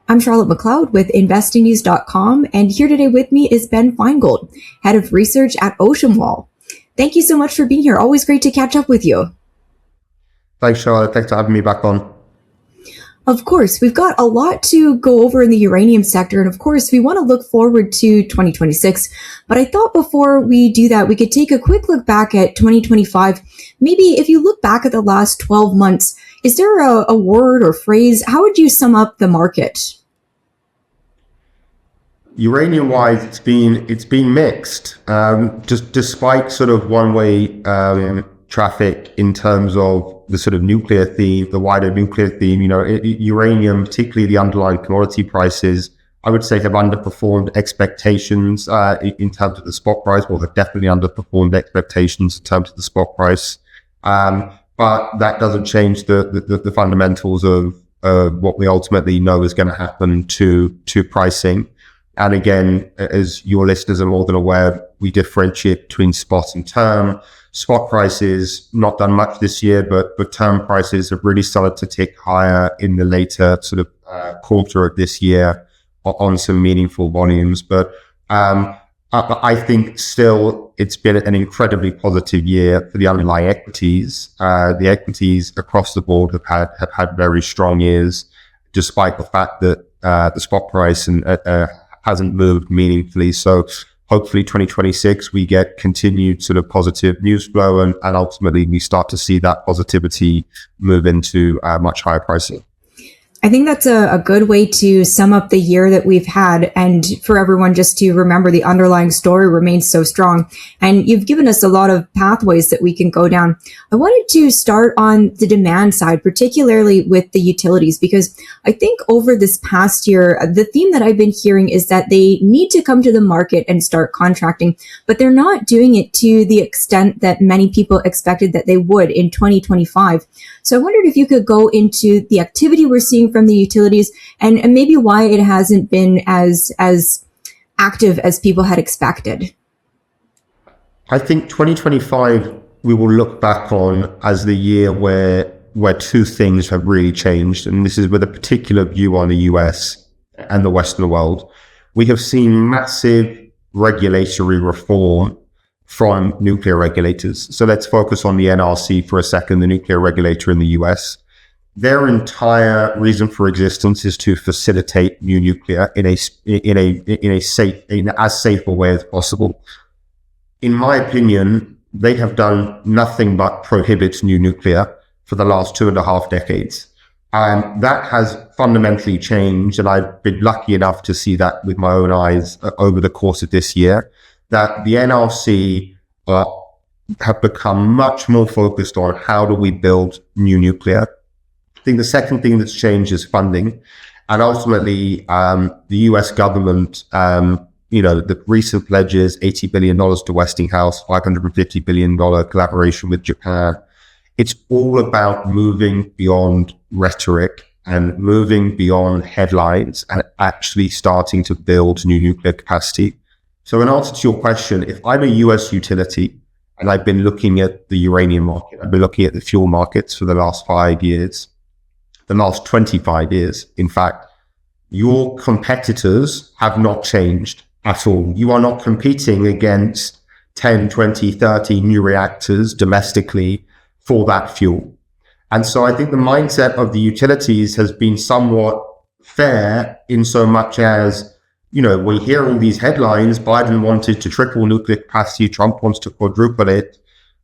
I'm Charlotte McLeod with investingnews.com, and here today with me is Ben Finegold, head of research at Ocean Wall. Thank you so much for being here. Always great to catch up with you. Thanks, Charlotte. Thanks for having me back on. Of course, we've got a lot to go over in the uranium sector, and of course, we want to look forward to 2026. But I thought before we do that, we could take a quick look back at 2025. Maybe if you look back at the last 12 months, is there a word or phrase? How would you sum up the market? Uranium-wise, it's been mixed. Just despite sort of one-way traffic in terms of the sort of nuclear theme, the wider nuclear theme, uranium, particularly the underlying commodity prices, I would say have underperformed expectations in terms of the spot price. Well, they've definitely underperformed expectations in terms of the spot price. But that doesn't change the fundamentals of what we ultimately know is going to happen to pricing. And again, as your listeners are more than aware, we differentiate between spot and term. Spot prices not done much this year, but term prices have really started to tick higher in the later sort of quarter of this year on some meaningful volumes. But I think still it's been an incredibly positive year for the underlying equities. The equities across the board have had very strong years, despite the fact that the spot price hasn't moved meaningfully. So hopefully 2026, we get continued sort of positive news flow and ultimately we start to see that positivity move into much higher pricing. I think that's a good way to sum up the year that we've had, and for everyone just to remember the underlying story remains so strong. And you've given us a lot of pathways that we can go down. I wanted to start on the demand side, particularly with the utilities, because I think over this past year, the theme that I've been hearing is that they need to come to the market and start contracting, but they're not doing it to the extent that many people expected that they would in 2025. So I wondered if you could go into the activity we're seeing from the utilities and maybe why it hasn't been as active as people had expected. I think 2025 we will look back on as the year where two things have really changed, and this is with a particular view on the US and the Western world. We have seen massive regulatory reform from nuclear regulators. So let's focus on the NRC for a second, the nuclear regulator in the US. Their entire reason for existence is to facilitate new nuclear in as safe a way as possible. In my opinion, they have done nothing but prohibit new nuclear for the last 2.5 decades. And that has fundamentally changed. And I've been lucky enough to see that with my own eyes over the course of this year, that the NRC have become much more focused on how do we build new nuclear. I think the second thing that's changed is funding. And ultimately, the US government, the recent pledges, $80 billion to Westinghouse, $550 billion collaboration with Japan. It's all about moving beyond rhetoric and moving beyond headlines and actually starting to build new nuclear capacity. So in answer to your question, if I'm a US utility and I've been looking at the uranium market, I've been looking at the fuel markets for the last 5 years, the last 25 years, in fact, your competitors have not changed at all. You are not competing against 10, 20, 30 new reactors domestically for that fuel. And so I think the mindset of the utilities has been somewhat fair in so much as, we hear all these headlines. Biden wanted to triple nuclear capacity. Trump wants to quadruple it.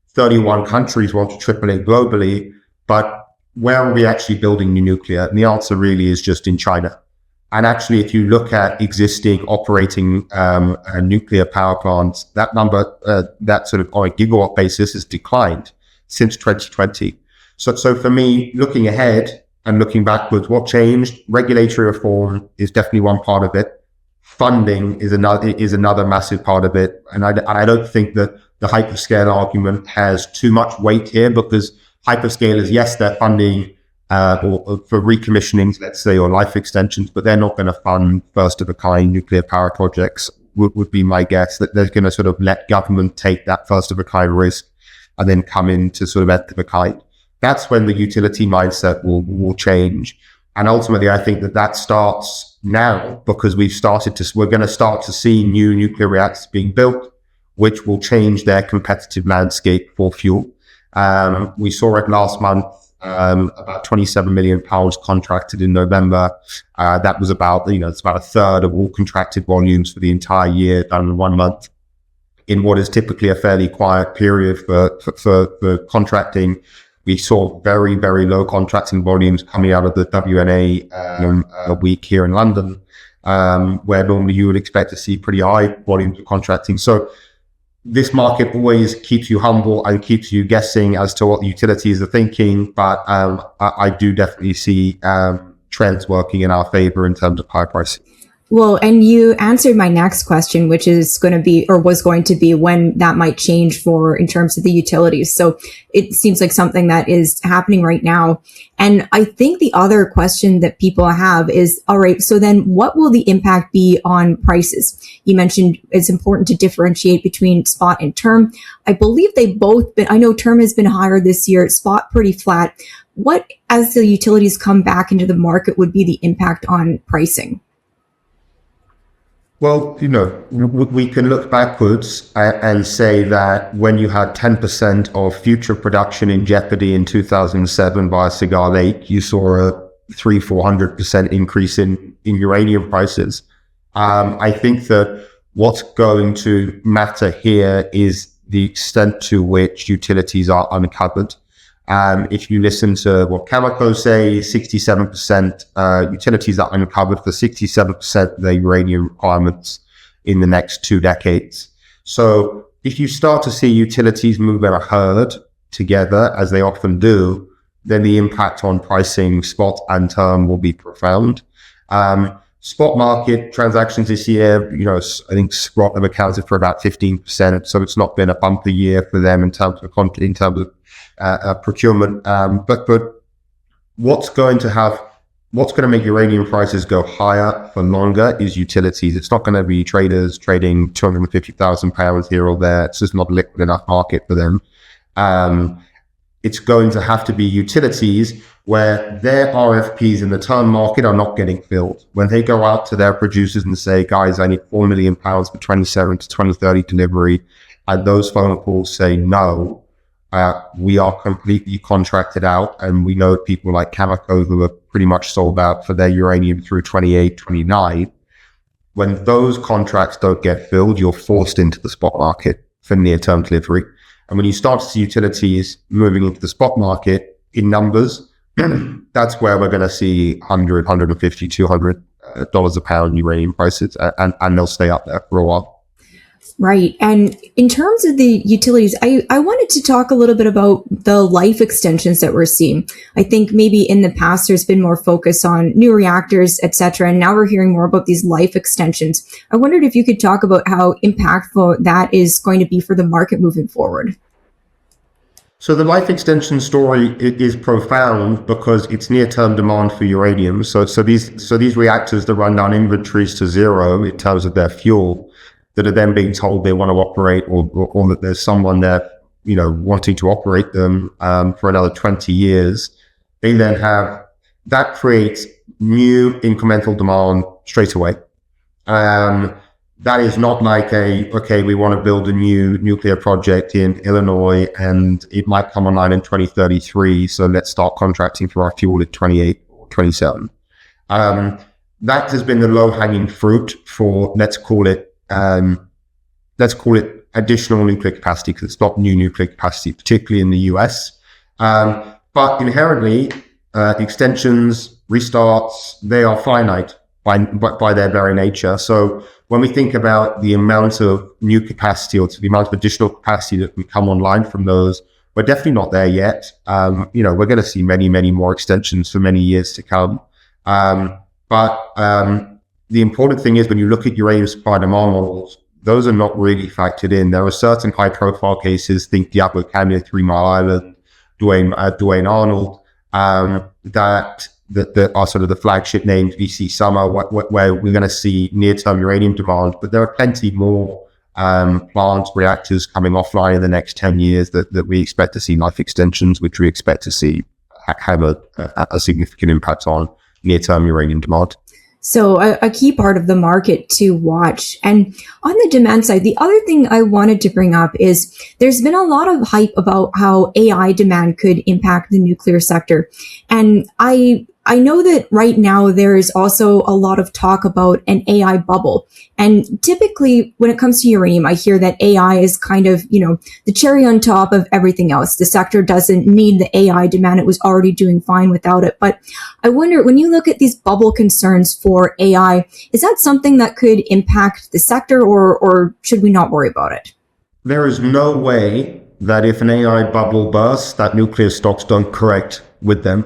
31 countries want to triple it globally. But where are we actually building new nuclear? And the answer really is just in China. And actually, if you look at existing operating nuclear power plants, that number, that sort of on a gigawatt basis has declined since 2020. So for me, looking ahead and looking backwards, what changed? Regulatory reform is definitely one part of it. Funding is another massive part of it. And I don't think that the hyperscale argument has too much weight here, because hyperscalers, yes, they're funding for recommissioning, let's say, or life extensions, but they're not going to fund first-of-a-kind nuclear power projects, would be my guess, that they're going to sort of let government take that first-of-a-kind risk and then come into sort of nth-of-a-kind. That's when the utility mindset will change. And ultimately, I think that starts now because we're going to start to see new nuclear reactors being built, which will change their competitive landscape for fuel. We saw it last month, about 27 million pounds contracted in November. That was about, it's about a third of all contracted volumes for the entire year done in 1 month. In what is typically a fairly quiet period for contracting, we saw very, very low contracting volumes coming out of the WNA week here in London, where normally you would expect to see pretty high volumes of contracting. So this market always keeps you humble and keeps you guessing as to what the utilities are thinking. But I do definitely see trends working in our favor in terms of high pricing. Well, and you answered my next question, which is going to be, or was going to be, when that might change for in terms of the utilities. So it seems like something that is happening right now. And I think the other question that people have is, all right, so then what will the impact be on prices? You mentioned it's important to differentiate between spot and term. I believe they've both been, I know term has been higher this year, spot pretty flat. What, as the utilities come back into the market, would be the impact on pricing? Well, we can look backwards and say that when you had 10% of future production in jeopardy in 2007 via Cigar Lake, you saw a 300-400% increase in uranium prices. I think that what's going to matter here is the extent to which utilities are uncovered. If you listen to what Cameco say, 67% utilities are uncovered for 67% of their uranium requirements in the next 2 decades. So if you start to see utilities move in a herd together, as they often do, then the impact on pricing, spot and term, will be profound. Spot market transactions this year, I think spot have accounted for about 15%. So it's not been a bumpy year for them in terms of procurement. But what's going to make uranium prices go higher for longer is utilities. It's not going to be traders trading £250,000 here or there. It's just not a liquid enough market for them. It's going to have to be utilities where their RFPs in the term market are not getting filled. When they go out to their producers and say, guys, I need £4 million for 27 to 2030 delivery, and those phone calls say no, we are completely contracted out, and we know people like Cameco who are pretty much sold out for their uranium through 28, 29. When those contracts don't get filled, you're forced into the spot market for near-term delivery. And when you start to see utilities moving into the spot market in numbers, that's where we're going to see $100, $150, $200 a pound uranium prices, and they'll stay up there for a while. Right. And in terms of the utilities, I wanted to talk a little bit about the life extensions that we're seeing. I think maybe in the past there's been more focus on new reactors, et cetera, and now we're hearing more about these life extensions. I wondered if you could talk about how impactful that is going to be for the market moving forward. So the life extension story is profound because it's near-term demand for uranium. So these reactors that run down inventories to zero in terms of their fuel, that are then being told they want to operate, or that there's someone there, wanting to operate them for another 20 years. They then that creates new incremental demand straight away. That is not like we want to build a new nuclear project in Illinois and it might come online in 2033. So let's start contracting for our fuel at 28 or 27. That has been the low hanging fruit for, let's call it additional nuclear capacity, because it's not new nuclear capacity, particularly in the US. But inherently, extensions, restarts, they are finite by their very nature. So when we think about the amount of new capacity or the amount of additional capacity that can come online from those, we're definitely not there yet. We're going to see many, many more extensions for many years to come. But the important thing is when you look at uranium supply demand models, those are not really factored in. There are certain high profile cases, think Diablo Canyon, 3 Mile Island, Duane Arnold, that are sort of the flagship names, VC Summer, where we're going to see near-term uranium demand. But there are plenty more plant reactors coming offline in the next 10 years that we expect to see life extensions, which we expect to see have a significant impact on. near-term uranium demand. So a key part of the market to watch. And on the demand side, the other thing I wanted to bring up is there's been a lot of hype about how AI demand could impact the nuclear sector. And I know that right now there is also a lot of talk about an AI bubble. And typically when it comes to uranium, I hear that AI is kind of, the cherry on top of everything else. The sector doesn't need the AI demand. It was already doing fine without it. But I wonder, when you look at these bubble concerns for AI, is that something that could impact the sector, or should we not worry about it? There is no way that if an AI bubble bursts, that nuclear stocks don't correct with them.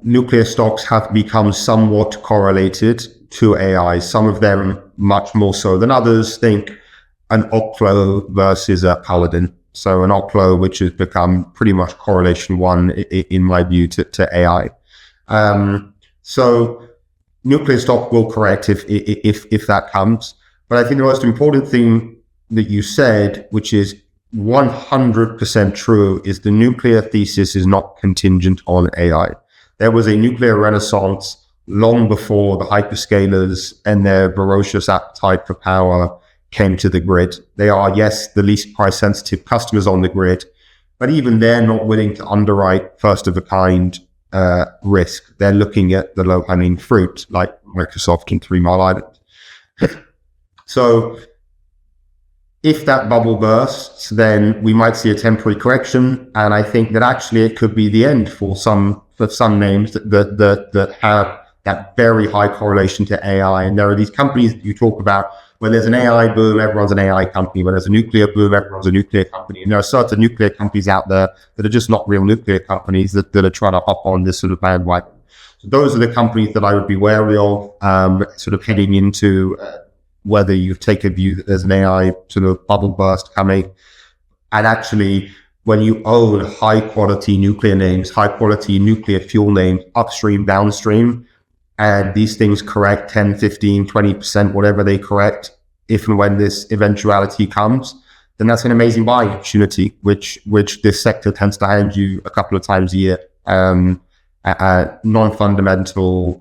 Nuclear stocks have become somewhat correlated to AI, some of them much more so than others. Think an Oklo versus a Paladin. So an Oklo, which has become pretty much correlation one, in my view, to AI. So nuclear stock will correct if that comes. But I think the most important thing that you said, which is 100% true, is the nuclear thesis is not contingent on AI. There was a nuclear renaissance long before the hyperscalers and their ferocious appetite for power came to the grid. They are, yes, the least price sensitive customers on the grid, but even they're not willing to underwrite first of a kind risk. They're looking at the low hanging fruit, like Microsoft in 3 Mile Island. So if that bubble bursts, then we might see a temporary correction. And I think that actually it could be the end for some names that have that very high correlation to AI. And there are these companies that you talk about, when there's an AI boom, everyone's an AI company. When there's a nuclear boom, everyone's a nuclear company. And there are certain nuclear companies out there that are just not real nuclear companies that are trying to hop on this sort of bandwagon. So those are the companies that I would be wary of, sort of heading into whether you take a view that there's an AI sort of bubble burst coming. And actually, when you own high quality nuclear names, high quality nuclear fuel names, upstream, downstream, and these things correct 10, 15, 20%, whatever they correct, if and when this eventuality comes, then that's an amazing buying opportunity, which this sector tends to hand you a couple of times a year. Non-fundamental,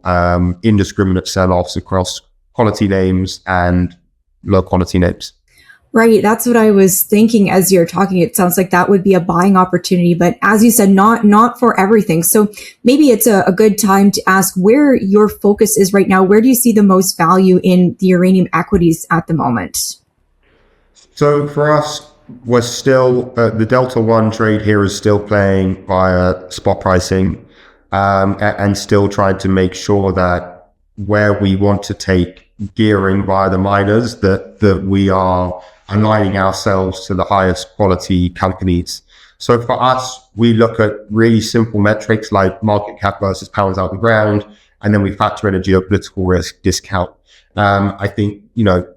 indiscriminate sell-offs across quality names and low quality names. Right. That's what I was thinking as you're talking. It sounds like that would be a buying opportunity, but as you said, not for everything. So maybe it's a good time to ask where your focus is right now. Where do you see the most value in the uranium equities at the moment? So for us, we're still, the Delta One trade here is still playing via spot pricing, and still trying to make sure that where we want to take gearing via the miners, that we are aligning ourselves to the highest quality companies. So for us, we look at really simple metrics like market cap versus pounds out of the ground, and then we factor in a geopolitical risk discount. I think,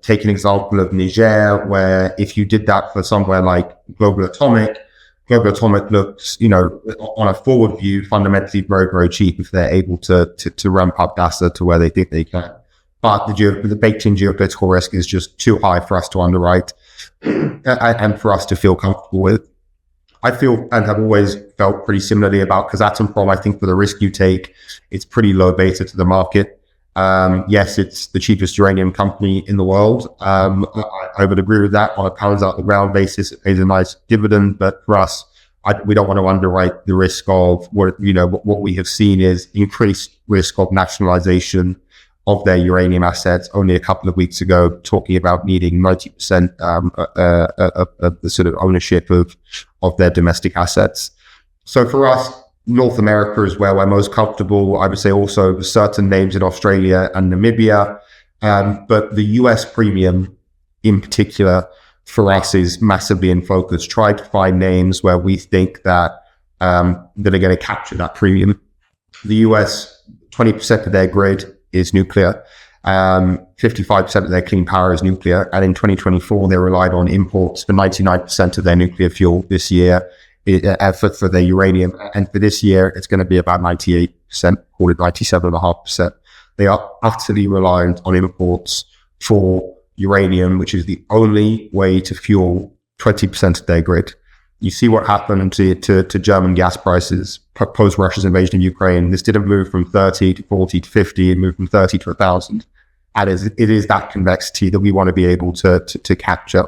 take an example of Niger, where if you did that for somewhere like Global Atomic looks, on a forward view, fundamentally very, very cheap if they're able to ramp up NASA to where they think they can. But the baked in geopolitical risk is just too high for us to underwrite and for us to feel comfortable with. I feel and have always felt pretty similarly about Kazakhstan. I think for the risk you take, it's pretty low beta to the market. Yes, it's the cheapest uranium company in the world. I would agree with that. On a pounds out the ground basis, it pays a nice dividend, but for us, we don't want to underwrite the risk of what we have seen is increased risk of nationalization of their uranium assets. Only a couple of weeks ago, talking about needing 90% of the sort of ownership of their domestic assets. So for us, North America is where we're most comfortable. I would say also certain names in Australia and Namibia, but the US premium in particular for us is massively in focus. Try to find names where we think that are going to capture that premium. The US, 20% of their grid is nuclear. 55% of their clean power is nuclear. And in 2024, they relied on imports for 99% of their nuclear fuel this year for their uranium. And for this year, it's going to be about 98%, call it 97.5%. They are utterly reliant on imports for uranium, which is the only way to fuel 20% of their grid. You see what happened to German gas prices post Russia's invasion of Ukraine. This didn't move from 30 to 40 to 50. It moved from 30 to 1,000. And it is that convexity that we want to be able to capture.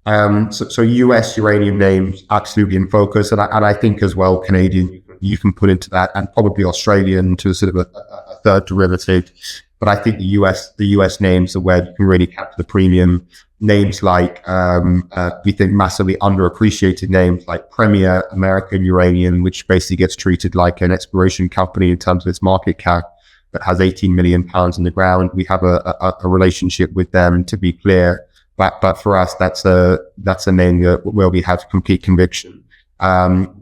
So US uranium names absolutely in focus. And I think as well, Canadian, you can put into that, and probably Australian to sort of a third derivative. But I think the US names are where you can really capture the premium. Names like, we think massively underappreciated names like Premier American Uranium, which basically gets treated like an exploration company in terms of its market cap, but has 18 million pounds in the ground. We have a relationship with them, to be clear. But for us, that's a name where we have complete conviction.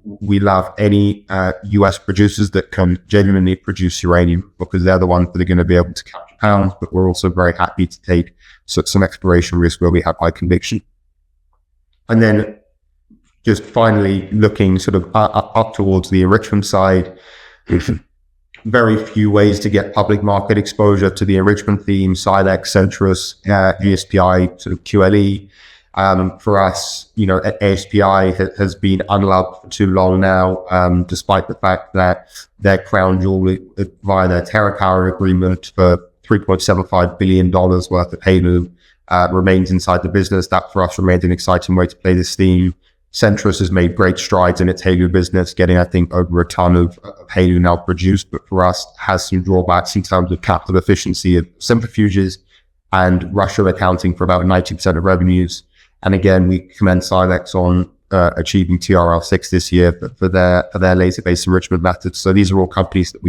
We love any US producers that can genuinely produce uranium, because they're the ones that are going to be able to capture pounds, but we're also very happy to take some exploration risk where we have high conviction. And then just finally looking sort of up towards the enrichment side, very few ways to get public market exposure to the enrichment theme: Silex, Centrus, ASPI, sort of QLE. For us, ASPI has been unloved for too long now, despite the fact that their crown jewel via their TerraPower agreement for $3.75 billion worth of HALEU remains inside the business. That for us remains an exciting way to play this theme. Centrus has made great strides in its HALEU business, getting, I think, over a ton of HALEU now produced, but for us has some drawbacks in terms of capital efficiency of centrifuges, and Russia accounting for about 90% of revenues. And again, we commend Silex on achieving TRL6 this year for their laser-based enrichment methods. So these are all companies that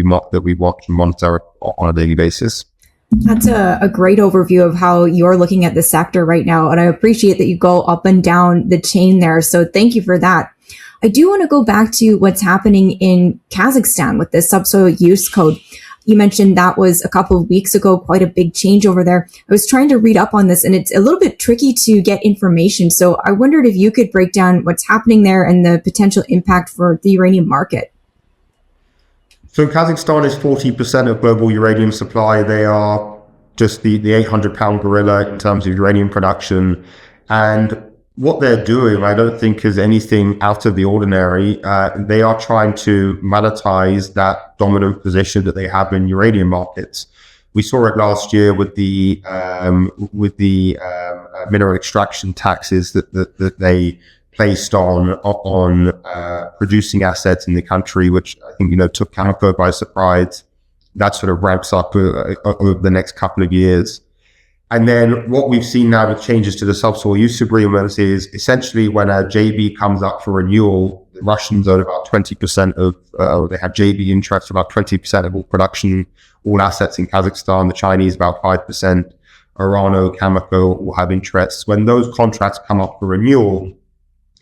we watch and monitor on a daily basis. That's a great overview of how you're looking at the sector right now. And I appreciate that you go up and down the chain there. So thank you for that. I do want to go back to what's happening in Kazakhstan with the subsoil use code. You mentioned that was a couple of weeks ago, quite a big change over there. I was trying to read up on this, and it's a little bit tricky to get information. So I wondered if you could break down what's happening there and the potential impact for the uranium market. So Kazakhstan is 40% of global uranium supply. They are just the 800-pound gorilla in terms of uranium production. And what they're doing, I don't think is anything out of the ordinary. They are trying to monetize that dominant position that they have in uranium markets. We saw it last year with the mineral extraction taxes that they placed on producing assets in the country, which I think took Cameco by surprise. That sort of ramps up over the next couple of years. And then what we've seen now with changes to the subsoil use agreement is essentially when a JV comes up for renewal, the Russians own about 20% they have JV interest, about 20% of all production, all assets in Kazakhstan. The Chinese about 5%. Orano, Cameco will have interests. When those contracts come up for renewal,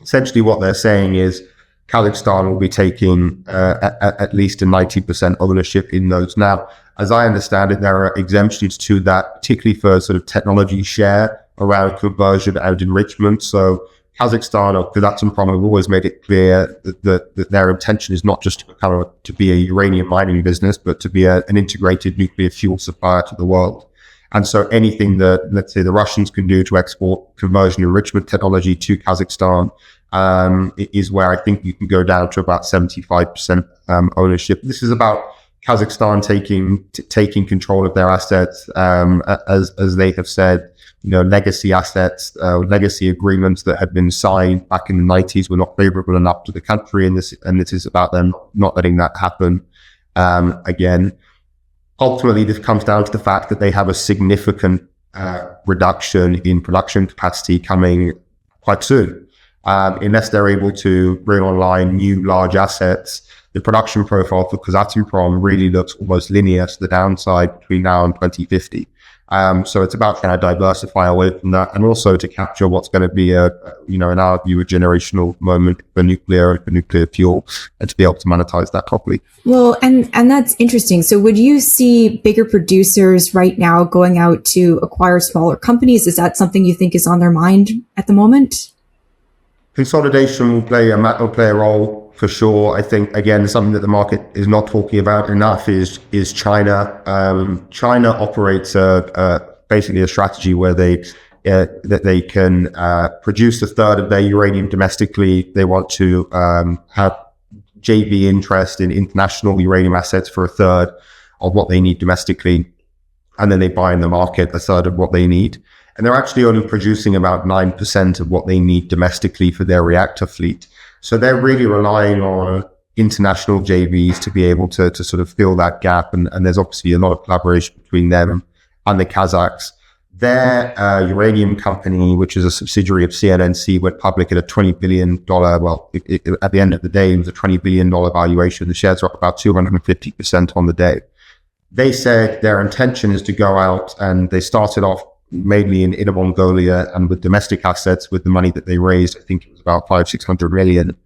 essentially what they're saying is Kazakhstan will be taking at least a 90% ownership in those. Now, as I understand it, there are exemptions to that, particularly for sort of technology share around conversion and enrichment. So Kazakhstan or Kazatomprom have always made it clear that their intention is not just to be a uranium mining business, but to be an integrated nuclear fuel supplier to the world. And so anything that, let's say, the Russians can do to export conversion enrichment technology to Kazakhstan is where I think you can go down to about 75% ownership. This is about Kazakhstan taking control of their assets, as they have said. Legacy assets, legacy agreements that had been signed back in the 90s were not favorable enough to the country, and this is about them not letting that happen again. Ultimately, this comes down to the fact that they have a significant reduction in production capacity coming quite soon. Unless they're able to bring online new large assets, the production profile for Kazatomprom really looks almost linear to the downside between now and 2050. So it's about trying to diversify away from that, and also to capture what's going to be in our view, a generational moment for nuclear fuel, and to be able to monetize that properly. Well, and that's interesting. So would you see bigger producers right now going out to acquire smaller companies? Is that something you think is on their mind at the moment? Consolidation will play a role for sure. I think, again, something that the market is not talking about enough is China. China operates basically a strategy where they that they can produce a third of their uranium domestically. They want to have JV interest in international uranium assets for a third of what they need domestically. And then they buy in the market a third of what they need. And they're actually only producing about 9% of what they need domestically for their reactor fleet. So they're really relying on international JVs to be able to sort of fill that gap. And there's obviously a lot of collaboration between them and the Kazakhs. Their uranium company, which is a subsidiary of CNNC, went public at a $20 billion, at the end of the day, it was a $20 billion valuation. The shares are up about 250% on the day. They said their intention is to go out, and they started off mainly in Inner Mongolia and with domestic assets with the money that they raised. I think it was about 500-600 million.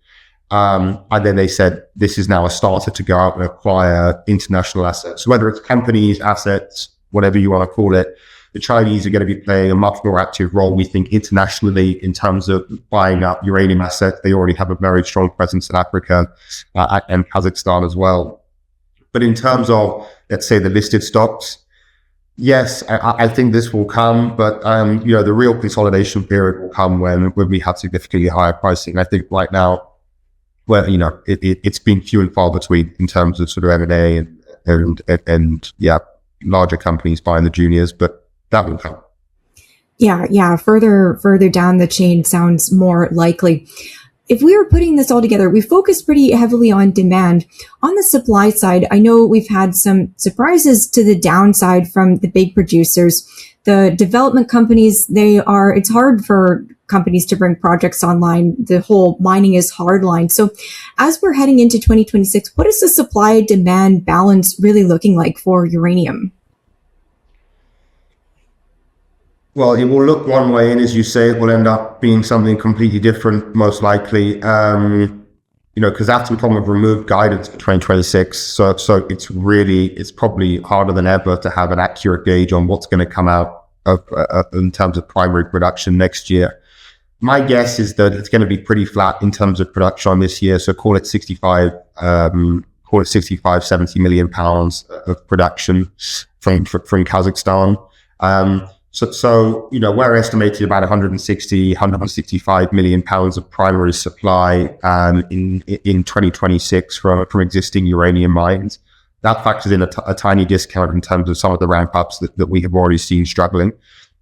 And then they said this is now a starter to go out and acquire international assets. So whether it's companies, assets, whatever you want to call it, the Chinese are going to be playing a much more active role, we think, internationally in terms of buying up uranium assets. They already have a very strong presence in Africa and Kazakhstan as well. But in terms of, let's say, the listed stocks, yes, I think this will come, but the real consolidation period will come when we have significantly higher pricing. I think right now, well, it's been few and far between in terms of sort of M&A and larger companies buying the juniors, but that will come. Yeah. Further down the chain sounds more likely. If we were putting this all together, we focused pretty heavily on demand. On the supply side, I know we've had some surprises to the downside from the big producers. The development companies, it's hard for companies to bring projects online. The whole mining is hard line. So as we're heading into 2026, what is the supply demand balance really looking like for uranium? Well, it will look one way, and as you say, it will end up being something completely different, most likely. Kazakhstan have removed guidance for 2026, so it's probably harder than ever to have an accurate gauge on what's going to come out of in terms of primary production next year. My guess is that it's going to be pretty flat in terms of production this year, so call it 70 million pounds of production from Kazakhstan. So we're estimating about 165 million pounds of primary supply in 2026 from existing uranium mines. That factors in a tiny discount in terms of some of the ramp-ups that we have already seen struggling.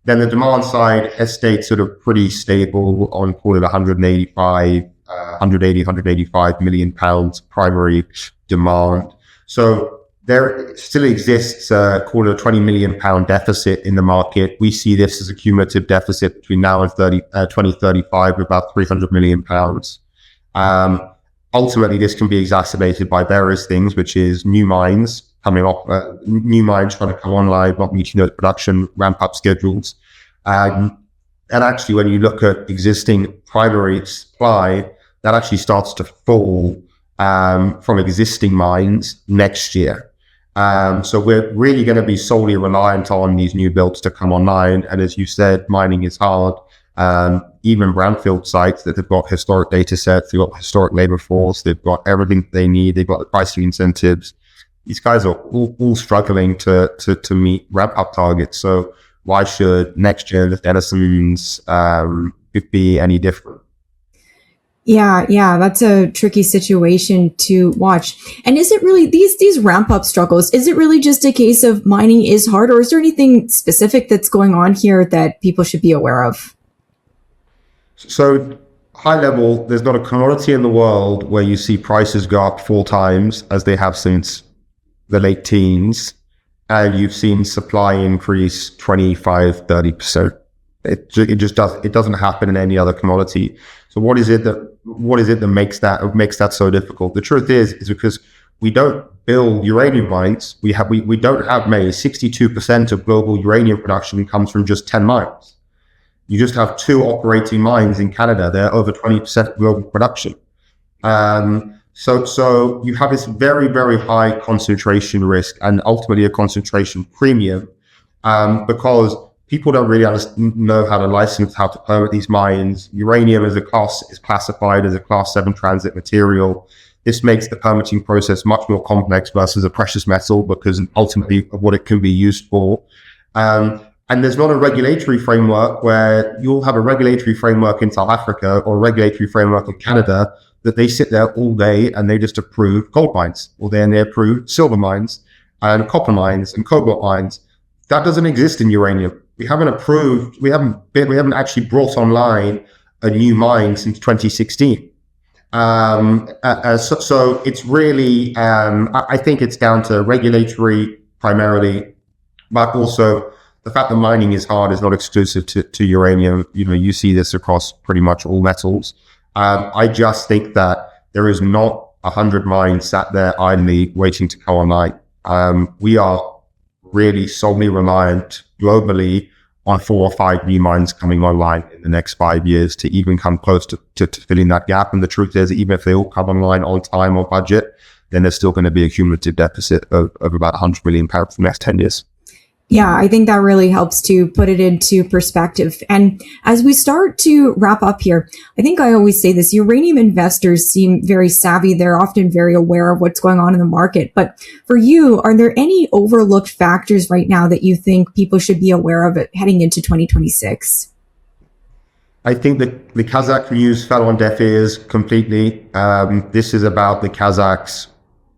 Then the demand side has stayed sort of pretty stable on, call it 185 million pounds primary demand. So there still exists, call it a 20 million pound deficit in the market. We see this as a cumulative deficit between now and 2035 of about 300 million pounds. Ultimately, this can be exacerbated by various things, which is new mines coming off, new mines trying to come online, not meeting those production ramp-up schedules. And actually, when you look at existing primary supply, that actually starts to fall from existing mines next year. So we're really going to be solely reliant on these new builds to come online. And as you said, mining is hard. Even brownfield sites that have got historic data sets, they've got historic labor force, they've got everything they need, they've got the pricing incentives. These guys are all struggling to meet ramp-up targets. So why should next year the Denison's be any different? Yeah, that's a tricky situation to watch. And is it really these ramp up struggles? Is it really just a case of mining is hard, or is there anything specific that's going on here that people should be aware of? So high level, there's not a commodity in the world where you see prices go up 4 times as they have since the late teens, and you've seen supply increase 25-30%. It doesn't happen in any other commodity. So what is it that makes that so difficult? The truth is because we don't build uranium mines. We don't have many. 62% of global uranium production comes from just 10 mines. You just have 2 operating mines in Canada. They're over 20% of global production. So you have this very, very high concentration risk and ultimately a concentration premium because people don't really know how to license, how to permit these mines. Uranium is classified as a Class 7 transit material. This makes the permitting process much more complex versus a precious metal because ultimately of what it can be used for. And And there's not a regulatory framework where you'll have a regulatory framework in South Africa or a regulatory framework in Canada that they sit there all day and they just approve gold mines, or then they approve silver mines and copper mines and cobalt mines. That doesn't exist in uranium. We haven't actually brought online a new mine since 2016. So it's really, I think it's down to regulatory primarily, but also the fact that mining is hard is not exclusive to uranium. You see this across pretty much all metals. I just think that there is not 100 mines sat there idly waiting to come online. We are really solely reliant globally on 4 or 5 new mines coming online in the next 5 years to even come close to filling that gap. And the truth is, even if they all come online on time or budget, then there's still going to be a cumulative deficit of about 100 million pounds for the next 10 years. Yeah, I think that really helps to put it into perspective. And as we start to wrap up here, I think I always say this, uranium investors seem very savvy. They're often very aware of what's going on in the market. But for you, are there any overlooked factors right now that you think people should be aware of it heading into 2026? I think that the Kazakh news fell on deaf ears completely. This is about the Kazakhs,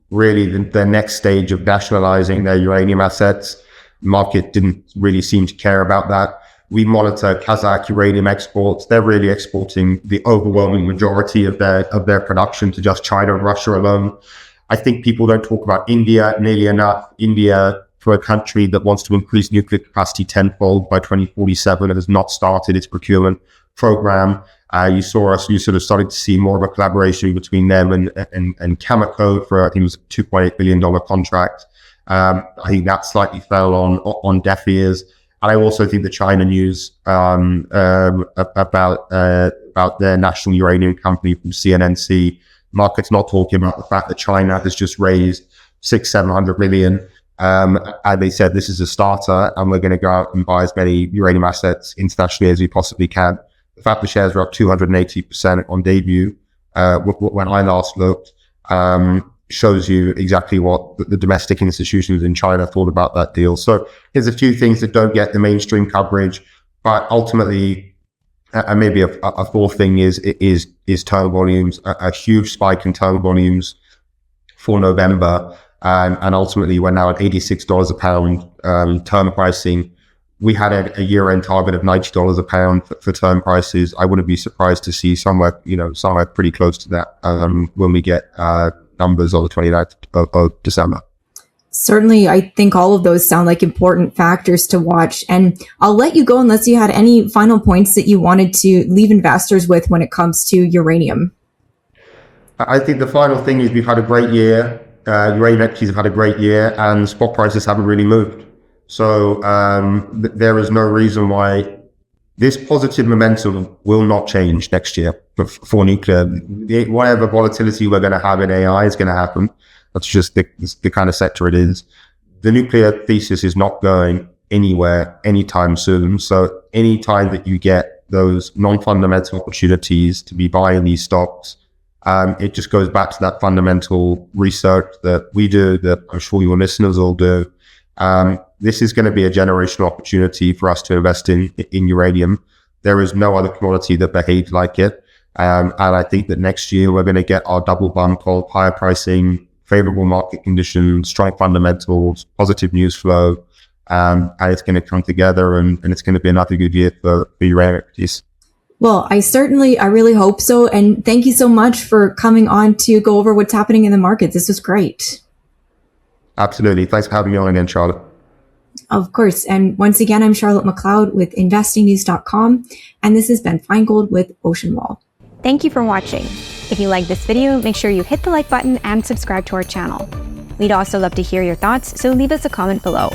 really the next stage of nationalizing their uranium assets. Market didn't really seem to care about that. We monitor Kazakh uranium exports. They're really exporting the overwhelming majority of their production to just China and Russia alone. I think people don't talk about India nearly enough. India, for a country that wants to increase nuclear capacity tenfold by 2047, has not started its procurement program. You sort of started to see more of a collaboration between them and Cameco for, I think it was a $2.8 billion contract. I think that slightly fell on deaf ears. And I also think the China news about their national uranium company from CNNC, market's not talking about the fact that China has just raised 600-700 million. And they said this is a starter and we're going to go out and buy as many uranium assets internationally as we possibly can. The fact the shares were up 280% on debut when I last looked shows you exactly what the domestic institutions in China thought about that deal. So there's a few things that don't get the mainstream coverage, but ultimately, and maybe a fourth thing is term volumes, a huge spike in term volumes for November. And ultimately, we're now at $86 a pound term pricing. We had a year-end target of $90 a pound for term prices. I wouldn't be surprised to see somewhere pretty close to that when we get numbers on the 29th of December. Certainly, I think all of those sound like important factors to watch. And I'll let you go unless you had any final points that you wanted to leave investors with when it comes to uranium. I think the final thing is we've had a great year. Uranium equities have had a great year and spot prices haven't really moved. So there is no reason why this positive momentum will not change next year for nuclear. Whatever volatility we're going to have in AI is going to happen. That's just the kind of sector it is. The nuclear thesis is not going anywhere anytime soon. So anytime that you get those non-fundamental opportunities to be buying these stocks, it just goes back to that fundamental research that we do, that I'm sure your listeners will do. This is going to be a generational opportunity for us to invest in uranium. There is no other commodity that behaves like it. And I think that next year we're going to get our double bump of higher pricing, favorable market conditions, strong fundamentals, positive news flow. And it's going to come together and it's going to be another good year for uranium equities. Well, I really hope so. And thank you so much for coming on to go over what's happening in the market. This was great. Absolutely. Thanks for having me on again, Charlotte. Of course. And once again, I'm Charlotte McLeod with investingnews.com. And this has been Finegold with Ocean Wall. Thank you for watching. If you like this video, make sure you hit the like button and subscribe to our channel. We'd also love to hear your thoughts, so leave us a comment below.